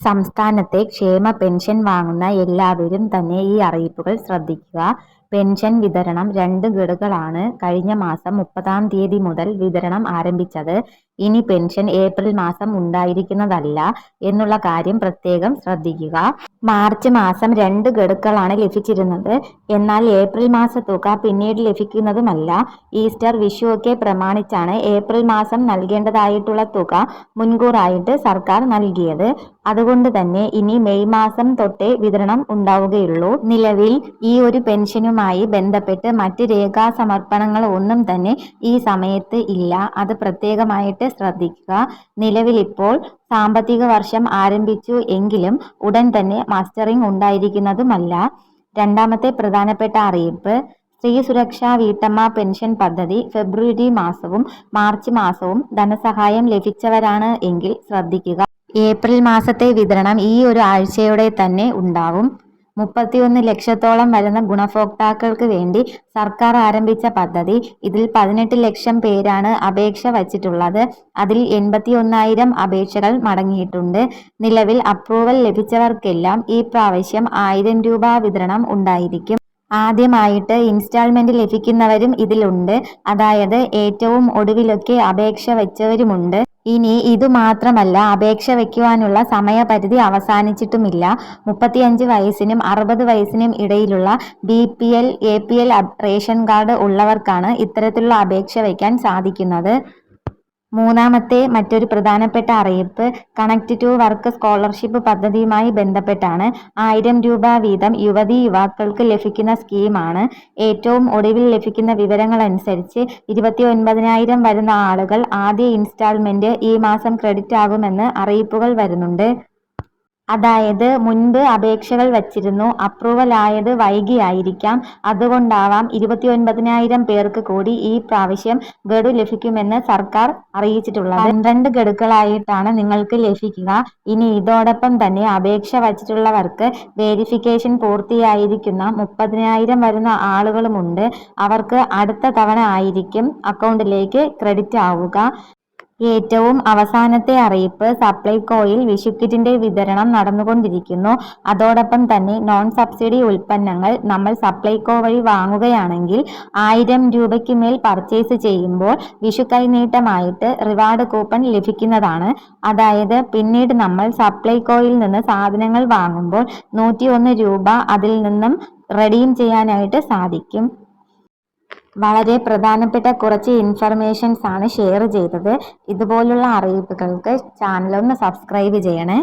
സംസ്ഥാനത്തെ ക്ഷേമ പെൻഷൻ വാങ്ങുന്ന എല്ലാവരും തന്നെ ഈ അറിയിപ്പുകൾ ശ്രദ്ധിക്കുക. പെൻഷൻ വിതരണം 2 ഗഡുക്കളാണ് കഴിഞ്ഞ മാസം 30-ാം തീയതി മുതൽ വിതരണം ആരംഭിച്ചത്. ഇനി പെൻഷൻ ഏപ്രിൽ മാസം ഉണ്ടായിരിക്കുന്നതല്ല എന്നുള്ള കാര്യം പ്രത്യേകം ശ്രദ്ധിക്കുക. മാർച്ച് മാസം 2 ഗഡുക്കളാണ് ലഭിച്ചിരുന്നത്. എന്നാൽ ഏപ്രിൽ മാസ തുക പിന്നീട് ലഭിക്കുന്നതുമല്ല. ഈസ്റ്റർ, വിഷു ഒക്കെ പ്രമാണിച്ചാണ് ഏപ്രിൽ മാസം നൽകേണ്ടതായിട്ടുള്ള തുക മുൻകൂറായിട്ട് സർക്കാർ നൽകിയത്. അതുകൊണ്ട് തന്നെ ഇനി മെയ് മാസം തൊട്ടേ വിതരണം ഉണ്ടാവുകയുള്ളൂ. നിലവിൽ ഈ ഒരു പെൻഷനുമായി ബന്ധപ്പെട്ട് മറ്റ് രേഖാസമർപ്പണങ്ങൾ ഒന്നും തന്നെ ഈ സമയത്ത് ഇല്ല. അത് പ്രത്യേകമായിട്ട് ശ്രദ്ധിക്കുക. നിലവിൽ ഇപ്പോൾ സാമ്പത്തിക വർഷം ആരംഭിച്ചു എങ്കിലും ഉടൻ തന്നെ മസ്റ്ററിംഗ് ഉണ്ടായിരിക്കുന്നതുമല്ല. രണ്ടാമത്തെ പ്രധാനപ്പെട്ട അറിയിപ്പ്, സ്ത്രീ സുരക്ഷാ വീട്ടമ്മ പെൻഷൻ പദ്ധതി ഫെബ്രുവരി മാസവും മാർച്ച് മാസവും ധനസഹായം ലഭിച്ചവരാണ് എങ്കിൽ ശ്രദ്ധിക്കുക. ഏപ്രിൽ മാസത്തെ വിതരണം ഈ ഒരു ആഴ്ചയോടെ തന്നെ ഉണ്ടാവും. 31 ലക്ഷത്തോളം വരുന്ന ഗുണഭോക്താക്കൾക്ക് വേണ്ടി സർക്കാർ ആരംഭിച്ച പദ്ധതി. ഇതിൽ 18 ലക്ഷം പേരാണ് അപേക്ഷ വച്ചിട്ടുള്ളത്. അതിൽ 81,000 അപേക്ഷകൾ മടങ്ങിയിട്ടുണ്ട്. നിലവിൽ അപ്രൂവൽ ലഭിച്ചവർക്കെല്ലാം ഈ പ്രാവശ്യം 1000 രൂപ വിതരണം ഉണ്ടായിരിക്കും. ആദ്യമായിട്ട് ഇൻസ്റ്റാൾമെന്റ് ലഭിക്കുന്നവരും ഇതിലുണ്ട്. അതായത് ഏറ്റവും ഒടുവിലൊക്കെ അപേക്ഷ വെച്ചവരുമുണ്ട്. ഇനി ഇതുമാത്രമല്ല, അപേക്ഷ വയ്ക്കുവാനുള്ള സമയപരിധി അവസാനിച്ചിട്ടുമില്ല. 35 വയസ്സിനും 60 വയസ്സിനും ഇടയിലുള്ള BPL, APL റേഷൻ കാർഡ് ഉള്ളവർക്കാണ് ഇത്തരത്തിലുള്ള അപേക്ഷ വയ്ക്കാൻ സാധിക്കുന്നത്. മൂന്നാമത്തെ മറ്റൊരു പ്രധാനപ്പെട്ട അറിയിപ്പ്, കണക്ട് ടു വർക്ക് സ്കോളർഷിപ്പ് പദ്ധതിയുമായി ബന്ധപ്പെട്ടാണ്. 1000 രൂപ വീതം യുവതീ യുവാക്കൾക്ക് ലഭിക്കുന്ന സ്കീമാണ്. ഏറ്റവും ഒടുവിൽ ലഭിക്കുന്ന വിവരങ്ങളനുസരിച്ച് 29,000 വരുന്ന ആളുകൾ ആദ്യ ഇൻസ്റ്റാൾമെന്റ് ഈ മാസം ക്രെഡിറ്റ് ആകുമെന്ന് അറിയിപ്പുകൾ വരുന്നുണ്ട്. അതായത് മുൻപ് അപേക്ഷകൾ വച്ചിരുന്നു, അപ്രൂവൽ ആയത് വൈകിയായിരിക്കാം. അതുകൊണ്ടാവാം 29,000 പേർക്ക് കൂടി ഈ പ്രാവശ്യം ഗഡു ലഭിക്കുമെന്ന് സർക്കാർ അറിയിച്ചിട്ടുള്ളത്. 12 ഗഡുക്കളായിട്ടാണ് നിങ്ങൾക്ക് ലഭിക്കുക. ഇനി ഇതോടൊപ്പം തന്നെ അപേക്ഷ വച്ചിട്ടുള്ളവർക്ക് വേരിഫിക്കേഷൻ പൂർത്തിയായിരിക്കുന്ന 30,000 വരുന്ന ആളുകളുമുണ്ട്. അവർക്ക് അടുത്ത തവണ ആയിരിക്കും അക്കൗണ്ടിലേക്ക് ക്രെഡിറ്റ് ആവുക. ഏറ്റവും അവസാനത്തെ അറിയിപ്പ്, സപ്ലൈകോയിൽ വിഷുക്കിറ്റിന്റെ വിതരണം നടന്നുകൊണ്ടിരിക്കുന്നു. അതോടൊപ്പം തന്നെ നോൺ സബ്സിഡി ഉൽപ്പന്നങ്ങൾ നമ്മൾ സപ്ലൈകോ വഴി വാങ്ങുകയാണെങ്കിൽ 1000 രൂപയ്ക്ക് മേൽ പർച്ചേസ് ചെയ്യുമ്പോൾ വിഷു കൈനീട്ടമായിട്ട് റിവാർഡ് കൂപ്പൺ ലഭിക്കുന്നതാണ്. അതായത് പിന്നീട് നമ്മൾ സപ്ലൈകോയിൽ നിന്ന് സാധനങ്ങൾ വാങ്ങുമ്പോൾ 101 രൂപ അതിൽ നിന്നും റെഡീം ചെയ്യാനായിട്ട് സാധിക്കും. വളരെ പ്രധാനപ്പെട്ട കുറച്ച് ഇൻഫർമേഷൻസ് ആണ് ഷെയർ ചെയ്തത്. ഇതുപോലുള്ള അറിയിപ്പുകൾക്ക് ചാനൽ ഒന്ന് സബ്സ്ക്രൈബ് ചെയ്യണേ.